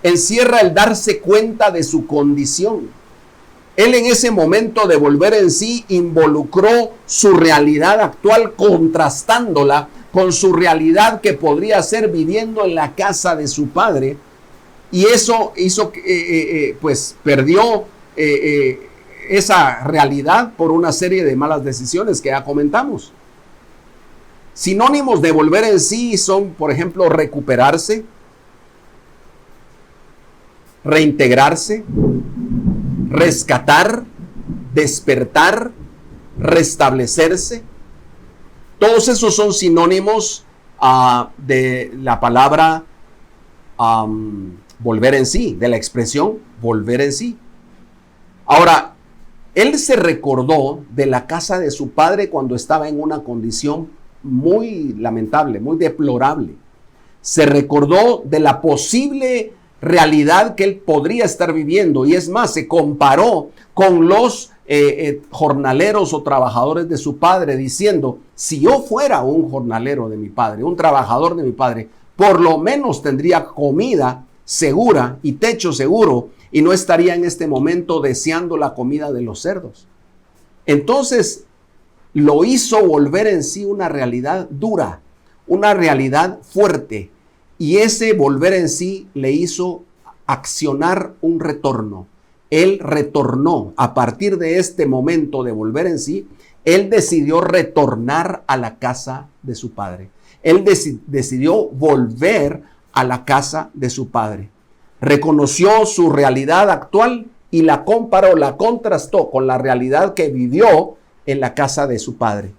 S5: Encierra el darse cuenta de su condición. Él en ese momento de volver en sí involucró su realidad actual contrastándola con su realidad que podría ser viviendo en la casa de su padre. Y eso hizo que pues perdió esa realidad por una serie de malas decisiones que ya comentamos. Sinónimos de volver en sí son, por ejemplo, recuperarse, reintegrarse, rescatar, despertar, restablecerse. Todos esos son sinónimos de la palabra volver en sí, de la expresión volver en sí. Ahora, él se recordó de la casa de su padre cuando estaba en una condición muy lamentable, muy deplorable. Se recordó de la posible realidad que él podría estar viviendo, y es más, se comparó con los jornaleros o trabajadores de su padre, diciendo, si yo fuera un jornalero de mi padre, un trabajador de mi padre, por lo menos tendría comida segura y techo seguro, y no estaría en este momento deseando la comida de los cerdos. Entonces lo hizo volver en sí una realidad dura, una realidad fuerte, y ese volver en sí le hizo accionar un retorno. Él retornó. A partir de este momento de volver en sí, él decidió retornar a la casa de su padre. Él decidió volver a la casa de su padre. Reconoció su realidad actual y la comparó, la contrastó con la realidad que vivió en la casa de su padre.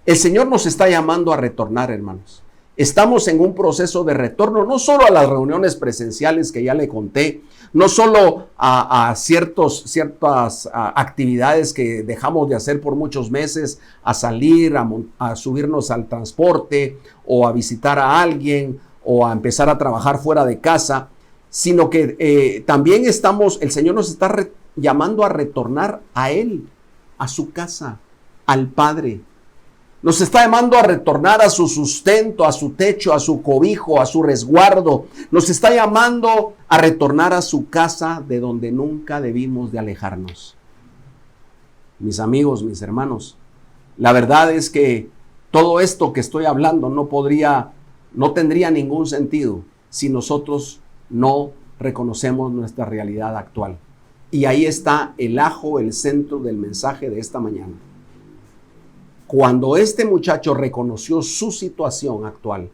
S5: El Señor nos está llamando a retornar, hermanos. Estamos en un proceso de retorno, no solo a las reuniones presenciales que ya le conté, no solo a ciertas actividades que dejamos de hacer por muchos meses, a salir, a subirnos al transporte o a visitar a alguien o a empezar a trabajar fuera de casa, sino que también el Señor nos está llamando a retornar a Él, a su casa, al Padre. Nos está llamando a retornar a su sustento, a su techo, a su cobijo, a su resguardo. Nos está llamando a retornar a su casa de donde nunca debimos de alejarnos. Mis amigos, mis hermanos, la verdad es que todo esto que estoy hablando no tendría ningún sentido si nosotros no reconocemos nuestra realidad actual. Y ahí está el ajo, el centro del mensaje de esta mañana. Cuando este muchacho reconoció su situación actual,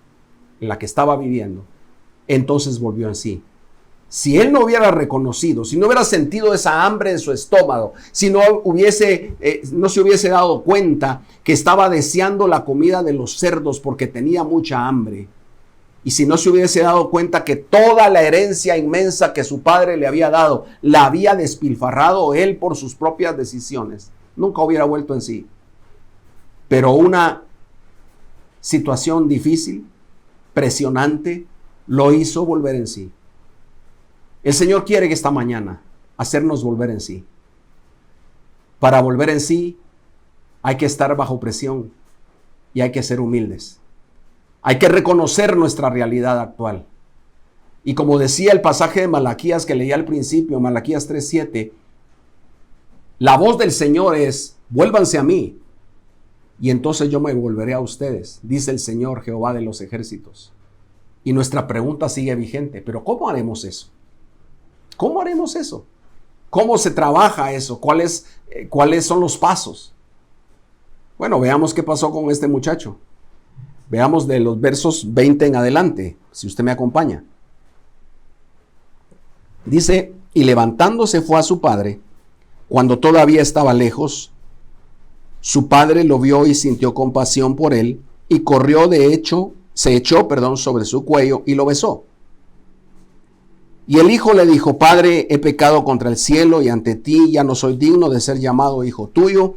S5: en la que estaba viviendo, entonces volvió en sí. Si él no hubiera reconocido, si no hubiera sentido esa hambre en su estómago, si no se hubiese dado cuenta que estaba deseando la comida de los cerdos porque tenía mucha hambre, y si no se hubiese dado cuenta que toda la herencia inmensa que su padre le había dado, la había despilfarrado él por sus propias decisiones, nunca hubiera vuelto en sí. Pero una situación difícil, presionante, lo hizo volver en sí. El Señor quiere que esta mañana hacernos volver en sí. Para volver en sí hay que estar bajo presión y hay que ser humildes. Hay que reconocer nuestra realidad actual. Y como decía el pasaje de Malaquías que leí al principio, Malaquías 3:7, la voz del Señor es, vuélvanse a mí, y entonces yo me volveré a ustedes, dice el Señor Jehová de los ejércitos. Y nuestra pregunta sigue vigente, pero ¿cómo haremos eso? ¿Cómo haremos eso? ¿Cómo se trabaja eso? ¿Cuáles son los pasos? Bueno, veamos qué pasó con este muchacho. Veamos de los versos 20 en adelante, si usted me acompaña. Dice, y levantándose fue a su padre, cuando todavía estaba lejos. Su padre lo vio y sintió compasión por él, y corrió se echó sobre su cuello y lo besó. Y el hijo le dijo: Padre, he pecado contra el cielo y ante ti, ya no soy digno de ser llamado hijo tuyo.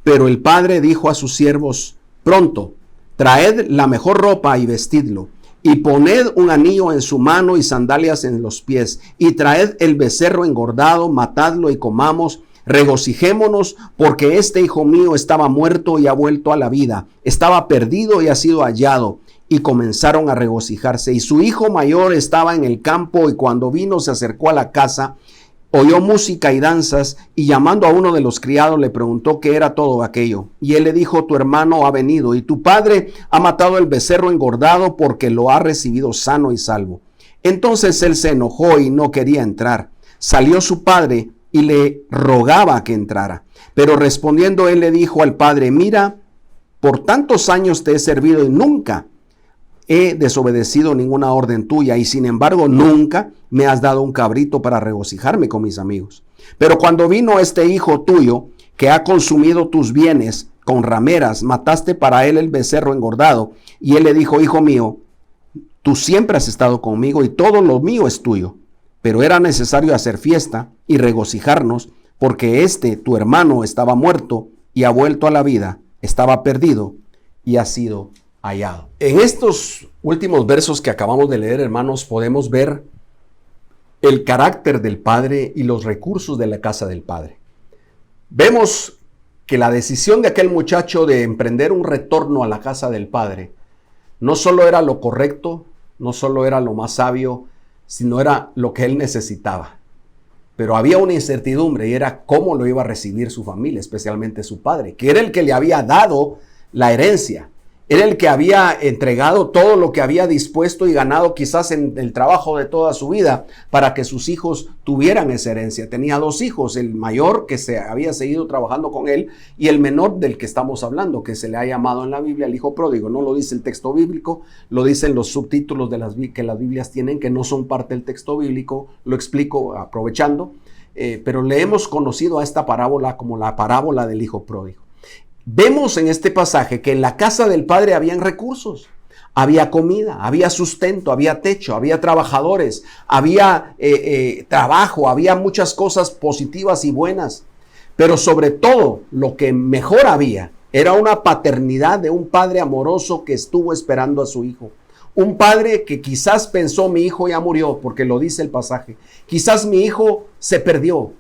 S5: Pero el padre dijo a sus siervos: Pronto, traed la mejor ropa y vestidlo, y poned un anillo en su mano y sandalias en los pies, y traed el becerro engordado, matadlo y comamos. Regocijémonos, porque este hijo mío estaba muerto y ha vuelto a la vida, estaba perdido y ha sido hallado. Y comenzaron a regocijarse. Y su hijo mayor estaba en el campo, y cuando vino se acercó a la casa, oyó música y danzas, y llamando a uno de los criados le preguntó qué era todo aquello. Y él le dijo: tu hermano ha venido, y tu padre ha matado el becerro engordado, porque lo ha recibido sano y salvo. Entonces él se enojó y no quería entrar. Salió su padre y le rogaba que entrara. Pero respondiendo él le dijo al padre: mira, por tantos años te he servido y nunca he desobedecido ninguna orden tuya, y sin embargo nunca me has dado un cabrito para regocijarme con mis amigos. Pero cuando vino este hijo tuyo, que ha consumido tus bienes con rameras, mataste para él el becerro engordado. Y él le dijo: hijo mío, tú siempre has estado conmigo y todo lo mío es tuyo. Pero era necesario hacer fiesta y regocijarnos, porque tu hermano, estaba muerto y ha vuelto a la vida, estaba perdido y ha sido hallado. En estos últimos versos que acabamos de leer, hermanos, podemos ver el carácter del Padre y los recursos de la casa del Padre. Vemos que la decisión de aquel muchacho de emprender un retorno a la casa del Padre no solo era lo correcto, no solo era lo más sabio, sino era lo que él necesitaba. Pero había una incertidumbre, y era cómo lo iba a recibir su familia, especialmente su padre, que era el que le había dado la herencia. Era el que había entregado todo lo que había dispuesto y ganado quizás en el trabajo de toda su vida para que sus hijos tuvieran esa herencia. Tenía 2 hijos, el mayor que se había seguido trabajando con él y el menor del que estamos hablando, que se le ha llamado en la Biblia el hijo pródigo. No lo dice el texto bíblico, lo dicen los subtítulos que las Biblias tienen, que no son parte del texto bíblico. Lo explico aprovechando, pero le hemos conocido a esta parábola como la parábola del hijo pródigo. Vemos en este pasaje que en la casa del Padre habían recursos, había comida, había sustento, había techo, había trabajadores, había trabajo, había muchas cosas positivas y buenas. Pero sobre todo, lo que mejor había era una paternidad de un padre amoroso que estuvo esperando a su hijo. Un padre que quizás pensó: mi hijo ya murió, porque lo dice el pasaje. Quizás mi hijo se perdió,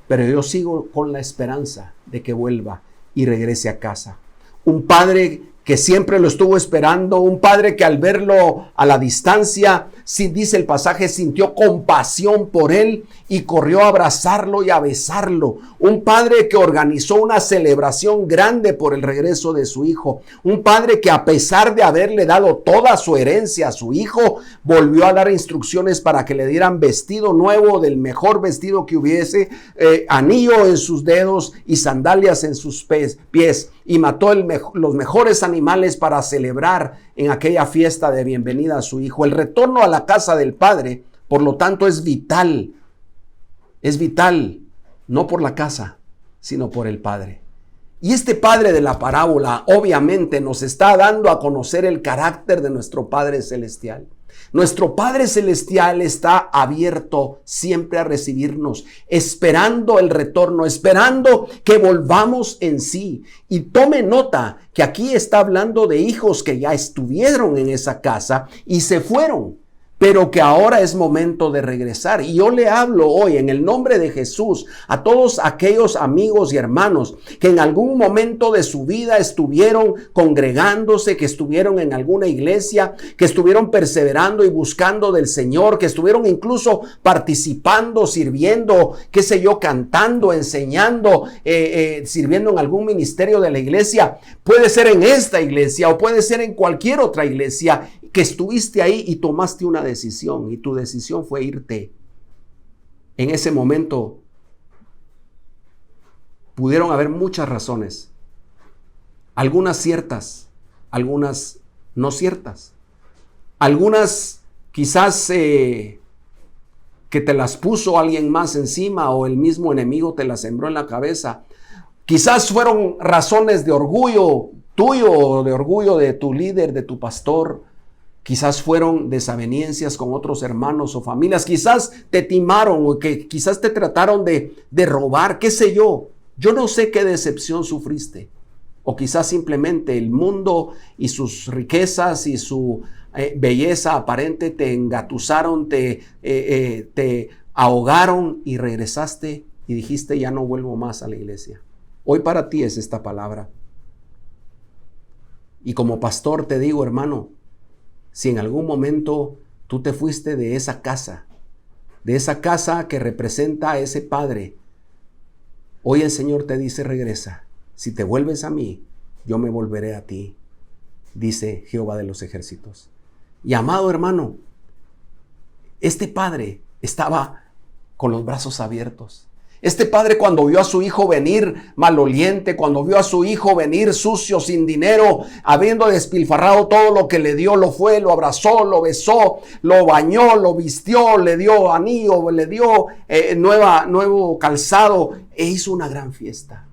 S5: pero yo sigo con la esperanza de que vuelva y regrese a casa. Un padre que siempre lo estuvo esperando, un padre que al verlo a la distancia, sí, dice el pasaje, sintió compasión por él y corrió a abrazarlo y a besarlo. Un padre que organizó una celebración grande por el regreso de su hijo. Un padre que, a pesar de haberle dado toda su herencia a su hijo, volvió a dar instrucciones para que le dieran vestido nuevo, del mejor vestido que hubiese, anillo en sus dedos y sandalias en sus pies. Y mató los mejores animales para celebrar en aquella fiesta de bienvenida a su hijo. El retorno a la casa del Padre, por lo tanto, es vital. Es vital, no por la casa, sino por el Padre. Y este Padre de la parábola obviamente nos está dando a conocer el carácter de nuestro Padre Celestial. Nuestro Padre Celestial está abierto siempre a recibirnos, esperando el retorno, esperando que volvamos en sí. Y tome nota que aquí está hablando de hijos que ya estuvieron en esa casa y se fueron, pero que ahora es momento de regresar. Y yo le hablo hoy en el nombre de Jesús a todos aquellos amigos y hermanos que en algún momento de su vida estuvieron congregándose, que estuvieron en alguna iglesia, que estuvieron perseverando y buscando del Señor, que estuvieron incluso participando, sirviendo, qué sé yo, cantando, enseñando, sirviendo en algún ministerio de la iglesia. Puede ser en esta iglesia o puede ser en cualquier otra iglesia, que estuviste ahí y tomaste una decisión, y tu decisión fue irte. En ese momento pudieron haber muchas razones, algunas ciertas, algunas no ciertas, algunas quizás que te las puso alguien más encima o el mismo enemigo te las sembró en la cabeza. Quizás fueron razones de orgullo tuyo o de orgullo de tu líder, de tu pastor. Quizás fueron desavenencias con otros hermanos o familias. Quizás te timaron o que quizás te trataron de robar, qué sé yo. Yo no sé qué decepción sufriste. O quizás simplemente el mundo y sus riquezas y su belleza aparente te engatusaron, te ahogaron y regresaste y dijiste, ya no vuelvo más a la iglesia. Hoy para ti es esta palabra. Y como pastor te digo, hermano, si en algún momento tú te fuiste de esa casa que representa a ese padre, hoy el Señor te dice, regresa. Si te vuelves a mí, yo me volveré a ti, dice Jehová de los ejércitos. Y amado hermano, este padre estaba con los brazos abiertos. Este padre, cuando vio a su hijo venir maloliente, cuando vio a su hijo venir sucio, sin dinero, habiendo despilfarrado todo lo que le dio, lo fue, lo abrazó, lo besó, lo bañó, lo vistió, le dio anillo, le dio nuevo calzado e hizo una gran fiesta.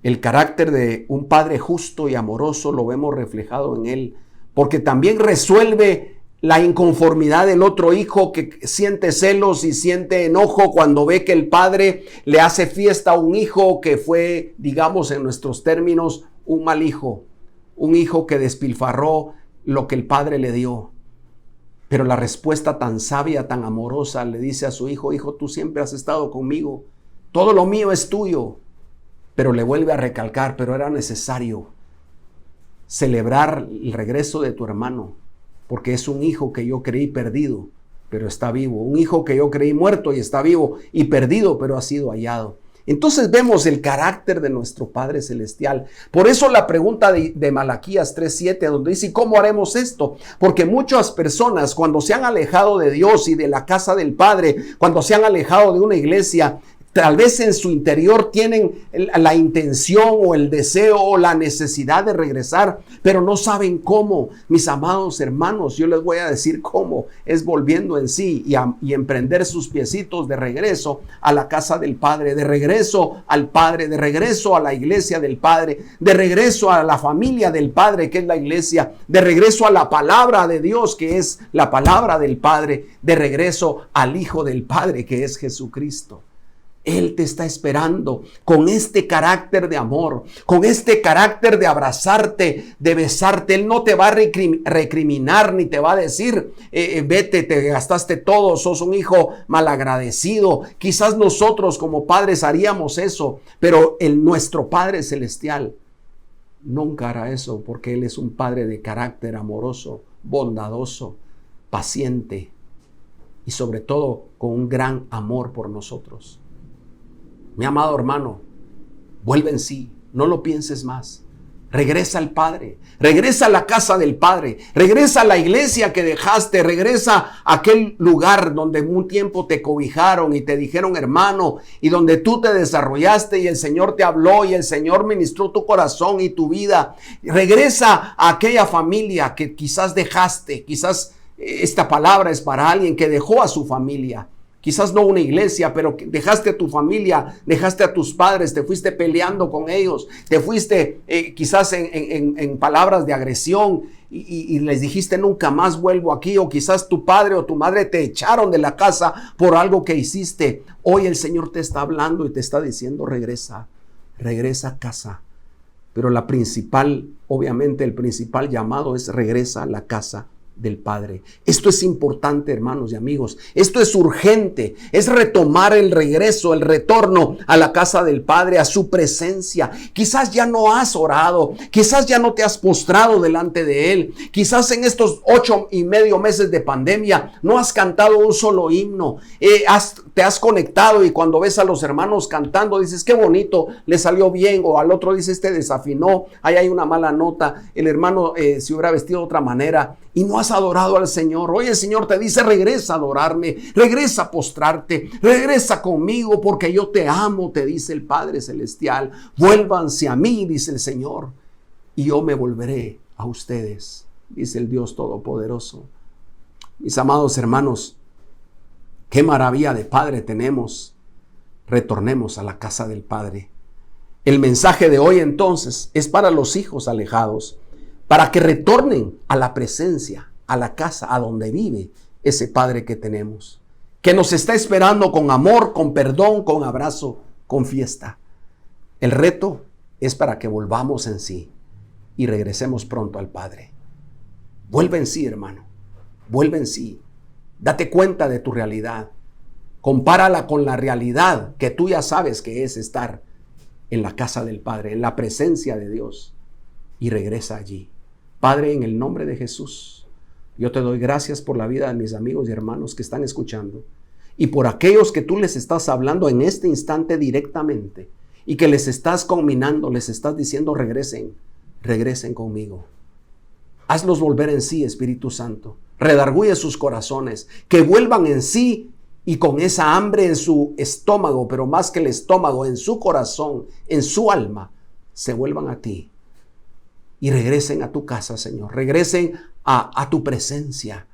S5: El carácter de un padre justo y amoroso lo vemos reflejado en él, porque también resuelve la inconformidad del otro hijo que siente celos y siente enojo cuando ve que el padre le hace fiesta a un hijo que fue, digamos en nuestros términos, un mal hijo, un hijo que despilfarró lo que el padre le dio. Pero la respuesta tan sabia, tan amorosa, le dice a su hijo, hijo, tú siempre has estado conmigo, todo lo mío es tuyo. Pero le vuelve a recalcar, pero era necesario celebrar el regreso de tu hermano, porque es un hijo que yo creí perdido, pero está vivo. Un hijo que yo creí muerto y está vivo, y perdido, pero ha sido hallado. Entonces vemos el carácter de nuestro Padre Celestial. Por eso la pregunta de Malaquías 3:7, donde dice, ¿cómo haremos esto? Porque muchas personas, cuando se han alejado de Dios y de la casa del Padre, cuando se han alejado de una iglesia, tal vez en su interior tienen la intención o el deseo o la necesidad de regresar, pero no saben cómo. Mis amados hermanos, yo les voy a decir cómo. Es volviendo en sí y emprender sus piecitos de regreso a la casa del Padre, de regreso al Padre, de regreso a la iglesia del Padre, de regreso a la familia del Padre, que es la iglesia, de regreso a la palabra de Dios, que es la palabra del Padre, de regreso al Hijo del Padre, que es Jesucristo. Él te está esperando con este carácter de amor, con este carácter de abrazarte, de besarte. Él no te va a recriminar ni te va a decir, vete, te gastaste todo, sos un hijo malagradecido. Quizás nosotros como padres haríamos eso, pero nuestro Padre Celestial nunca hará eso, porque Él es un Padre de carácter amoroso, bondadoso, paciente y sobre todo con un gran amor por nosotros. Mi amado hermano, vuelve en sí, no lo pienses más. Regresa al Padre, regresa a la casa del Padre, regresa a la iglesia que dejaste, regresa a aquel lugar donde un tiempo te cobijaron y te dijeron hermano, y donde tú te desarrollaste y el Señor te habló y el Señor ministró tu corazón y tu vida. Regresa a aquella familia que quizás dejaste, quizás esta palabra es para alguien que dejó a su familia. Quizás no una iglesia, pero dejaste a tu familia, dejaste a tus padres, te fuiste peleando con ellos, te fuiste quizás en palabras de agresión y les dijiste nunca más vuelvo aquí, o quizás tu padre o tu madre te echaron de la casa por algo que hiciste. Hoy el Señor te está hablando y te está diciendo regresa a casa. Pero obviamente el principal llamado es regresa a la casa del Padre. Esto es importante, hermanos y amigos. Esto es urgente. Es retomar el regreso, el retorno a la casa del Padre, a su presencia. Quizás ya no has orado. Quizás ya no te has postrado delante de Él. Quizás en estos 8.5 meses de pandemia no has cantado un solo himno. Te has conectado y cuando ves a los hermanos cantando dices qué bonito, le salió bien, o al otro dices desafinó, ahí hay una mala nota, el hermano se hubiera vestido de otra manera, y no has adorado al Señor. Hoy el Señor te dice regresa a adorarme, regresa a postrarte, regresa conmigo porque yo te amo, te dice el Padre Celestial. Vuélvanse a mí, dice el Señor, y yo me volveré a ustedes, dice el Dios Todopoderoso. Mis amados hermanos, qué maravilla de Padre tenemos. Retornemos a la casa del Padre. El mensaje de hoy entonces es para los hijos alejados, para que retornen a la presencia, a la casa, a donde vive ese Padre que tenemos, que nos está esperando con amor, con perdón, con abrazo, con fiesta. El reto es para que volvamos en sí y regresemos pronto al Padre. Vuelve en sí, hermano. Vuelve en sí. Date cuenta de tu realidad. Compárala con la realidad que tú ya sabes que es estar en la casa del Padre, en la presencia de Dios. Y regresa allí. Padre, en el nombre de Jesús, yo te doy gracias por la vida de mis amigos y hermanos que están escuchando. Y por aquellos que tú les estás hablando en este instante directamente. Y que les estás conminando, les estás diciendo regresen, regresen conmigo. Hazlos volver en sí, Espíritu Santo. Redarguye sus corazones, que vuelvan en sí y con esa hambre en su estómago, pero más que el estómago, en su corazón, en su alma, se vuelvan a ti y regresen a tu casa, Señor. Regresen a tu presencia.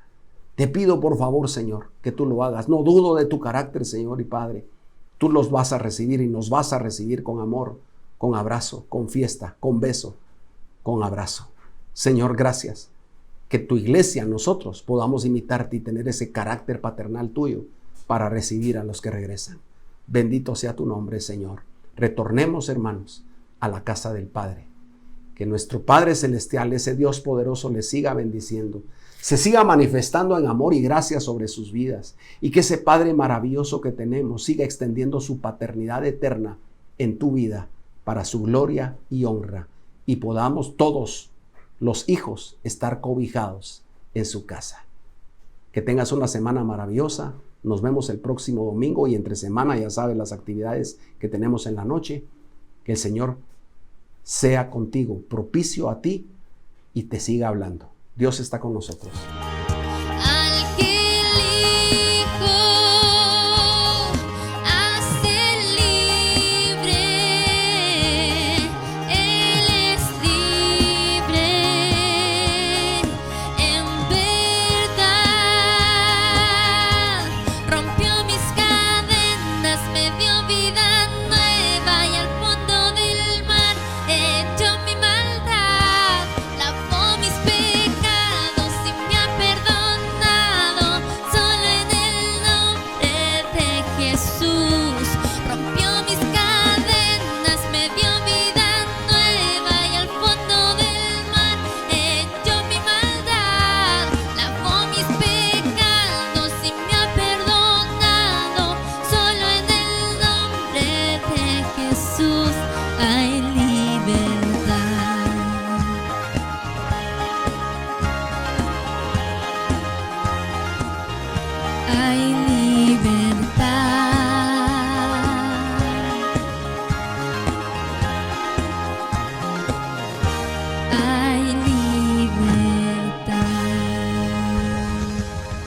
S5: Te pido por favor, Señor, que tú lo hagas. No dudo de tu carácter, Señor y Padre. Tú los vas a recibir y nos vas a recibir con amor, con abrazo, con fiesta, con beso, con abrazo. Señor, gracias. Que tu iglesia, nosotros, podamos imitarte y tener ese carácter paternal tuyo para recibir a los que regresan. Bendito sea tu nombre, Señor. Retornemos, hermanos, a la casa del Padre. Que nuestro Padre Celestial, ese Dios poderoso, les siga bendiciendo. Se siga manifestando en amor y gracia sobre sus vidas. Y que ese Padre maravilloso que tenemos siga extendiendo su paternidad eterna en tu vida para su gloria y honra. Y podamos todos los hijos estar cobijados en su casa. Que tengas una semana maravillosa. Nos vemos el próximo domingo y entre semana, ya sabes, las actividades que tenemos en la noche. Que el Señor sea contigo, propicio a ti y te siga hablando. Dios está con nosotros.